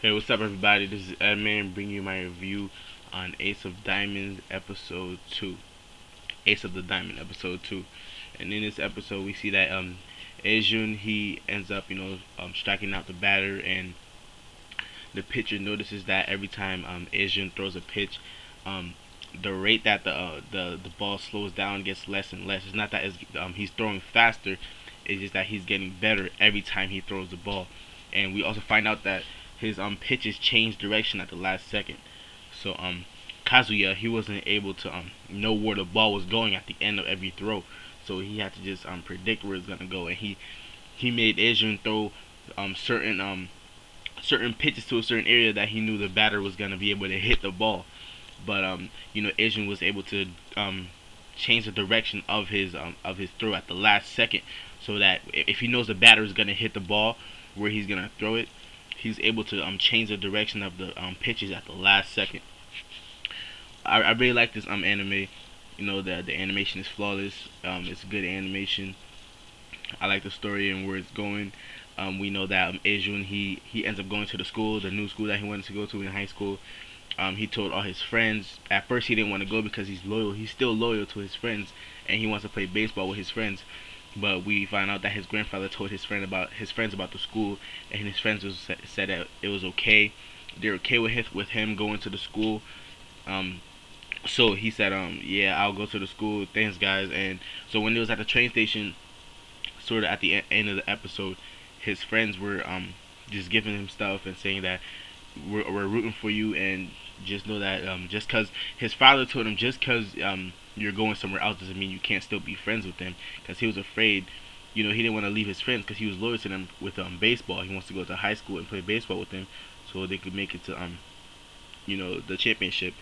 Hey, what's up, everybody? This is Edman bringing you my review on Ace of Diamonds episode 2. Ace of the Diamond episode 2. And in this episode, we see that Aejun, he ends up, striking out the batter, and the pitcher notices that every time Aejun throws a pitch, um, the rate that the ball slows down gets less and less. It's not that he's throwing faster, it's just that he's getting better every time he throws the ball. And we also find out that his pitches change direction at the last second. So Kazuya, he wasn't able to know where the ball was going at the end of every throw. So he had to just predict where it's gonna go, and he made Aejun throw certain pitches to a certain area that he knew the batter was gonna be able to hit the ball. But Aejun was able to change the direction of his throw at the last second, so that if he knows the batter is gonna hit the ball where he's gonna throw it, he's able to change the direction of the pitches at the last second. I really like this anime. The animation is flawless. It's good animation. I like the story and where it's going. We know that Aejun, he ends up going to the new school that he wanted to go to in high school. He told all his friends. At first, he didn't want to go because he's loyal. He's still loyal to his friends, and he wants to play baseball with his friends. But we find out that his grandfather told his friends about the school, and his friends said that it was okay. They're okay with him going to the school. Um, so he said, yeah, I'll go to the school. Thanks, guys. And so when he was at the train station, sort of at the end of the episode, his friends were just giving him stuff and saying that we're rooting for you, and just know that just because his father told him, just because you're going somewhere else doesn't mean you can't still be friends with them, because he was afraid. He didn't want to leave his friends because he was loyal to them with baseball. He wants to go to high school and play baseball with them so they could make it to the championship.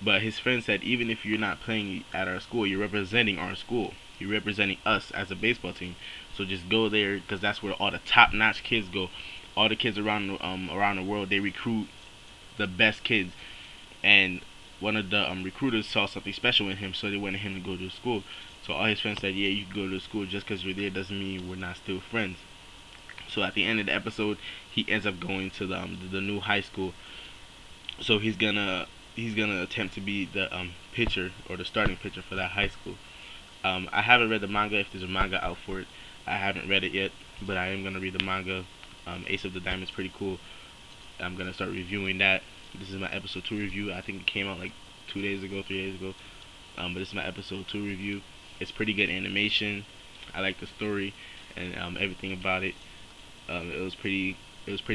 But his friend said, even if you're not playing at our school, you're representing our school. You're representing us as a baseball team. So just go there, because that's where all the top-notch kids go. All the kids around the world, they recruit the best kids. And one of the recruiters saw something special in him, so they wanted him to go to school. So all his friends said, yeah, you can go to school. Just because you're there doesn't mean we're not still friends. So at the end of the episode, he ends up going to the new high school. So he's gonna attempt to be the pitcher, or the starting pitcher for that high school. I haven't read the manga. If there's a manga out for it, I haven't read it yet, but I am gonna read the manga. Ace of the Diamond is pretty cool. I'm gonna start reviewing that. This is my episode 2 review. I think it came out like 2 days ago, 3 days ago. But this is my episode 2 review. It's pretty good animation. I like the story and everything about it. It was pretty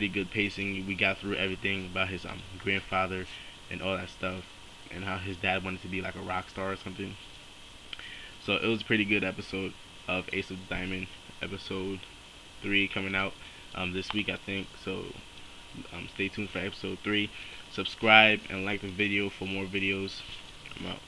good pacing. We got through everything about his grandfather and all that stuff, and how his dad wanted to be like a rock star or something. So it was a pretty good episode of Ace of the Diamond, episode 3 coming out this week, I think. So stay tuned for episode 3. Subscribe and like the video for more videos. I'm out.